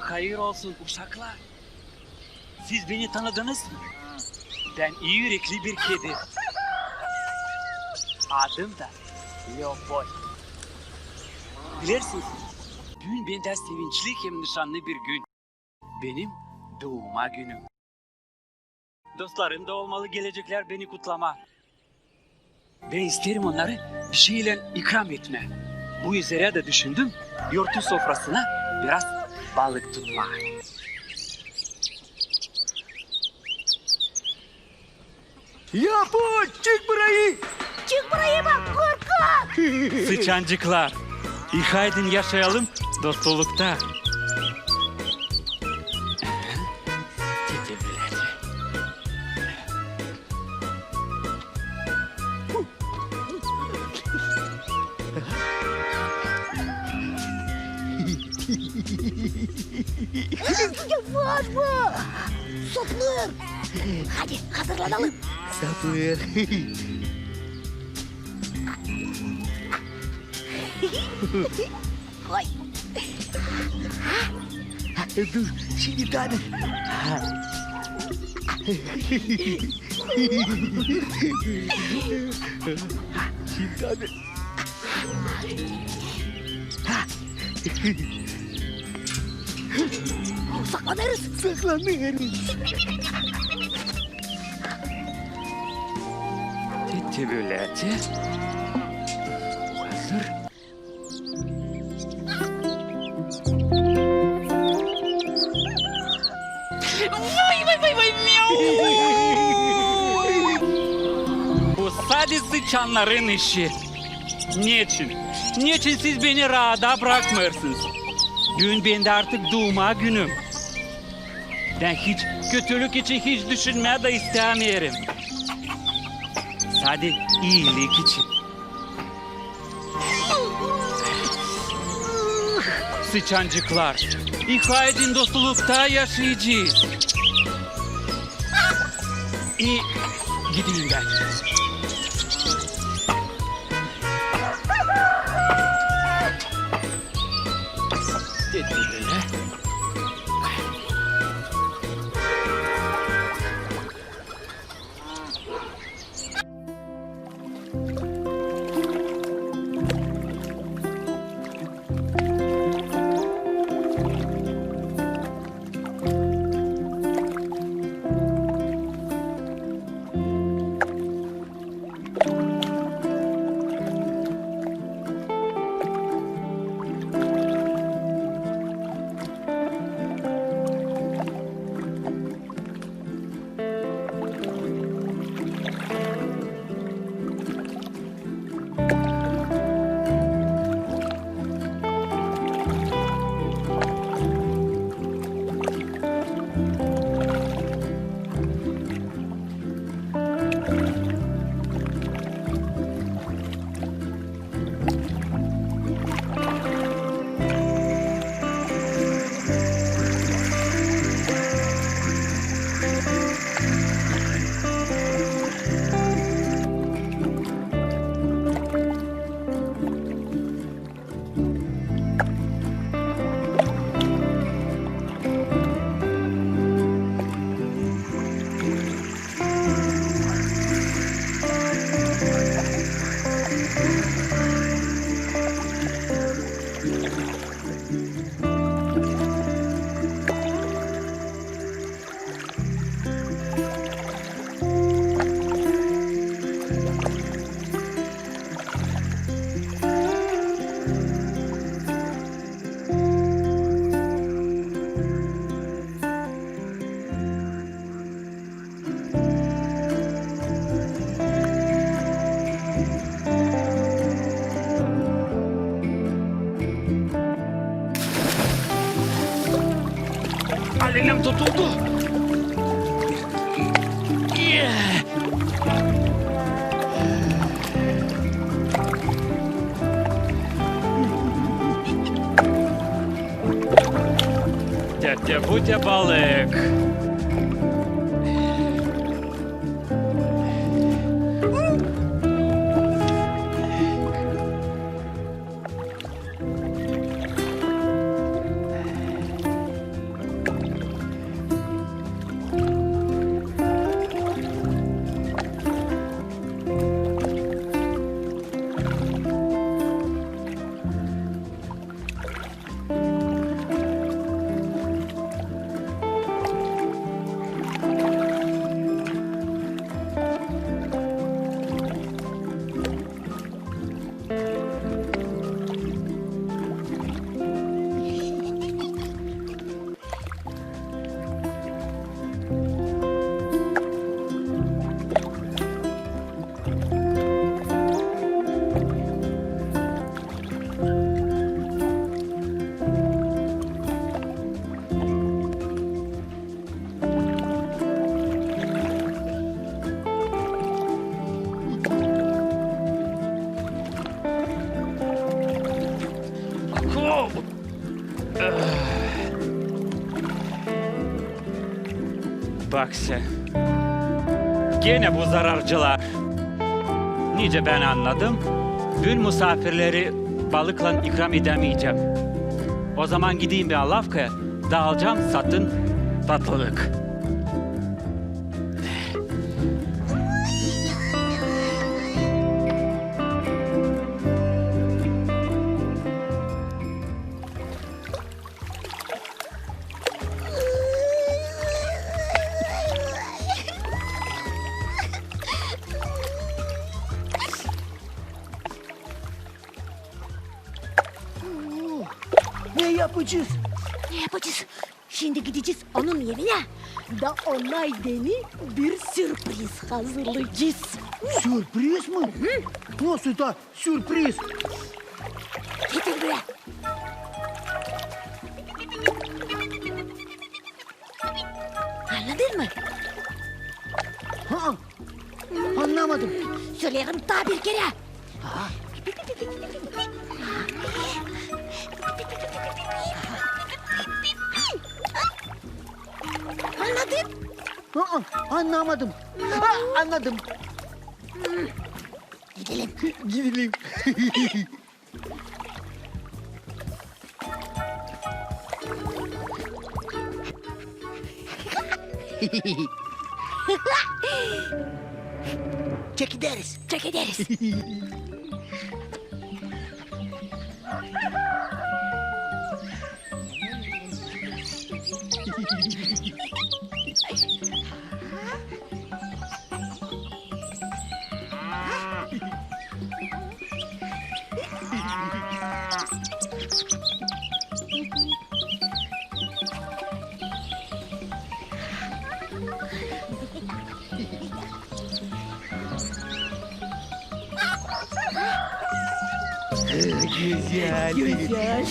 Sabah hayır olsun uşaklar. Siz beni tanıdınız mı? Ben iyi yürekli bir kedi. Adım da Leopold. Bilirsiniz, bugün benden sevinçli hem nişanlı bir gün. Benim doğuma günüm. Dostlarım da olmalı, gelecekler beni kutlama. Ben isterim onları bir şeyle ikram etme. Bu üzere de düşündüm, yortu sofrasına biraz balık tutma. Yapın, çık burayı. Çık buraya bak korkak. Sıçancıklar, haydi yaşayalım dostlukta. Var mı? Soplar. Hadi hazırlanalım. Sapır. Koy. Dur, şimdi tane. Şimdi tane. Saklanırız. Saklanırız. Titibületi. Hazır. Vay miau. Bu sadece sıçanların işi. Niçin? Niçin siz beni rahat bırakmıyorsunuz? Dün benim de artık doğuma günüm. Ben hiç kötülük için hiç düşünmeye de istemiyorum. Sadece iyilik için. Sıçancıklar, İhaydin dostlukta yaşayacağız. İyi, gideyim ben. Dedi böyle. Elim tutuldu. Yeah. Tete balık. bak sen. Gene bu zararcılar. Nice ben anladım. Dün misafirleri balıkla ikram edemeyeceğim. O zaman gideyim bir Alavka'ya. Dağılacağım satın tatlılık. Ne yapacağız? Ne yapacağız? Şimdi gideceğiz onun yerine. Da ona yeni bir sürpriz hazırlayacağız. Sürpriz mi? Nasıl da sürpriz? Getir buraya. Anladın mı? Ha, anlamadım. Söylerim daha bir kere. Anladın? Ha, anlamadım. Ha, anladım. Gidelim. Gidelim. Çek gideriz. Çek ederiz. Güzel. Güzel.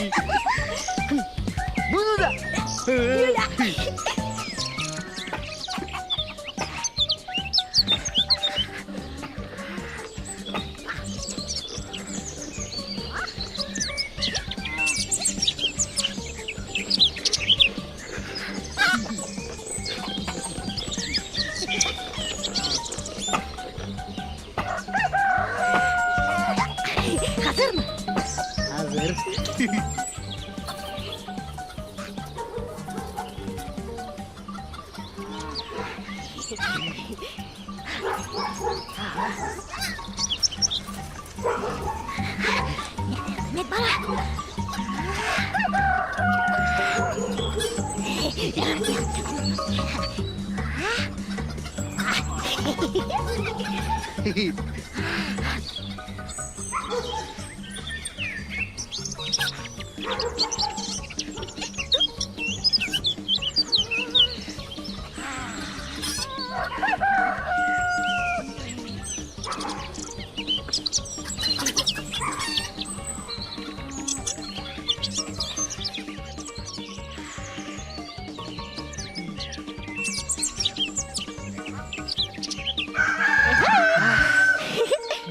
Yavaş. Bunu da. Hazır mı? Hazır. Met bana.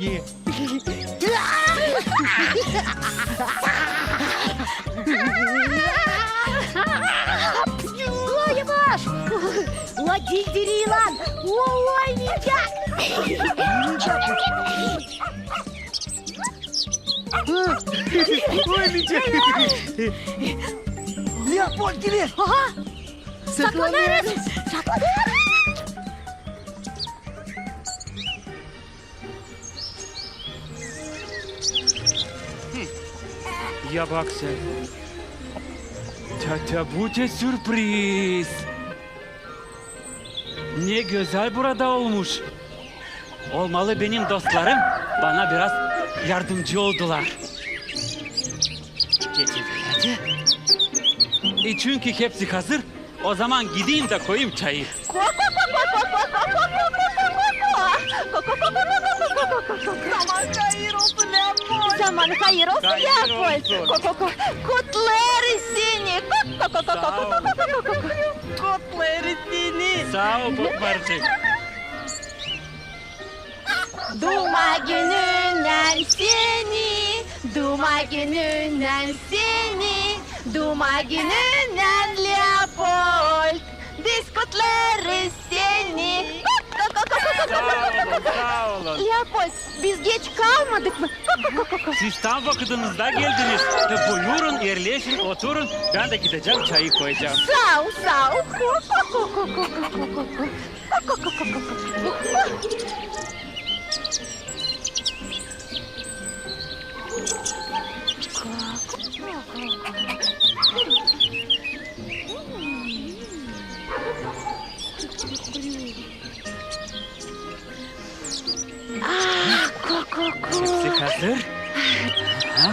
Ye. Ulan yavaş. Ulan dildiri lan. Ulan oynayacak. Oynayacak. Leopold gelir. Aha. Saklanıyoruz. Saklanıyoruz. Ya bak sen. Tata bu de sürpriz. Ne güzel burada olmuş. Olmalı benim dostlarım bana biraz yardımcı oldular. Gece. Çünkü hepsi hazır. O zaman gideyim de koyayım çayı. Zaman hayır olsun Hayır Leopold. olsun. Kutları seni. Kotları seni. Sağ ol Botmarcık. Duma gününden seni, duma gününden seni, duma gününden Leopold. Biz kutlarız seni. Sağ olun. Leopold, biz geç kalmadık mı? Siz tam vakitinizde geldiniz. Buyurun yerleşin, oturun. Ben de gideceğim çayı koyacağım. Sağ ol, sağ ol. Hepsi hazır. Ha?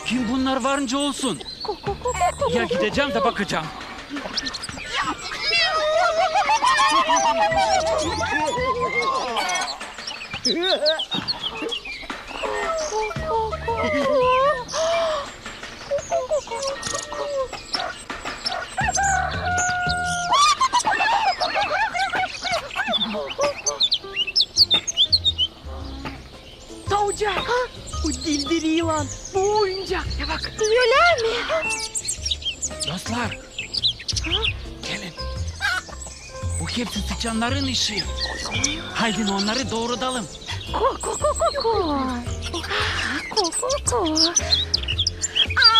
Kim bunlar varınca olsun. Ya gideceğim de bakacağım. Tavca. Bu dildiri yılan. Bu oyuncak. Ya bak. Öyle mi? Dostlar. Gelin. Bu hepsi sıçanların işi. Haydi onları doğrudalım.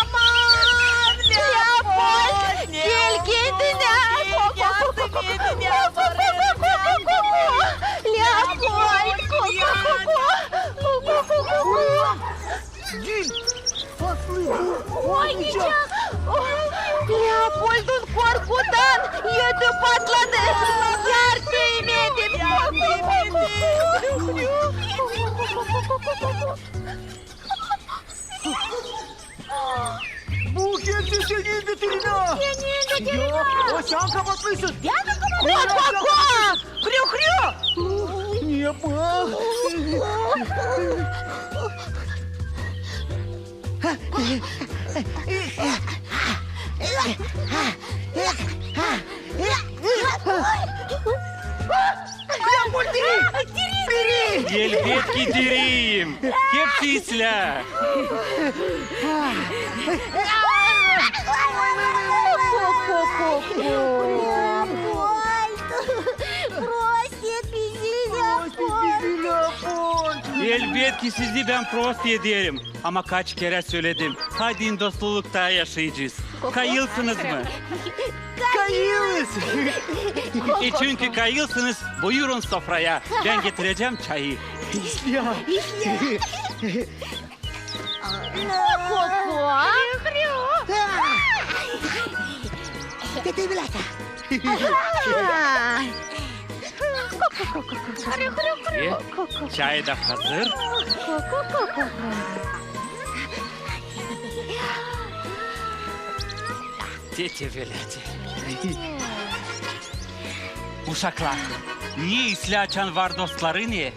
Aman Leopold, gel kendine. Leopold. Gül. Faslı bu Oyuncak. Leopold'un korkudan yüzü patladı. Yardım edin. Bu hepsi senin Katerina. Ya o sen kapatlısın. Yapma. Elbet gidereyim. Hepsi ıslah. Бросит bizi Bizi Leopold. Elbet ki sizi ben prost ederim. Ama kaç kere söyledim. Hadi dostlukta yaşayacağız. Kayılsınız mı? Kayıyoruz. Çünkü kayılsınız. Buyurun sofraya. Ben getireceğim çayı. Ya. Çay da hazır. Tete veledi. Uşaklar, niye isli açan var dostları niye?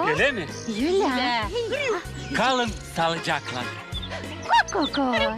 Öyle mi? Юля. Kalın sağlıcakla. Ко-ко.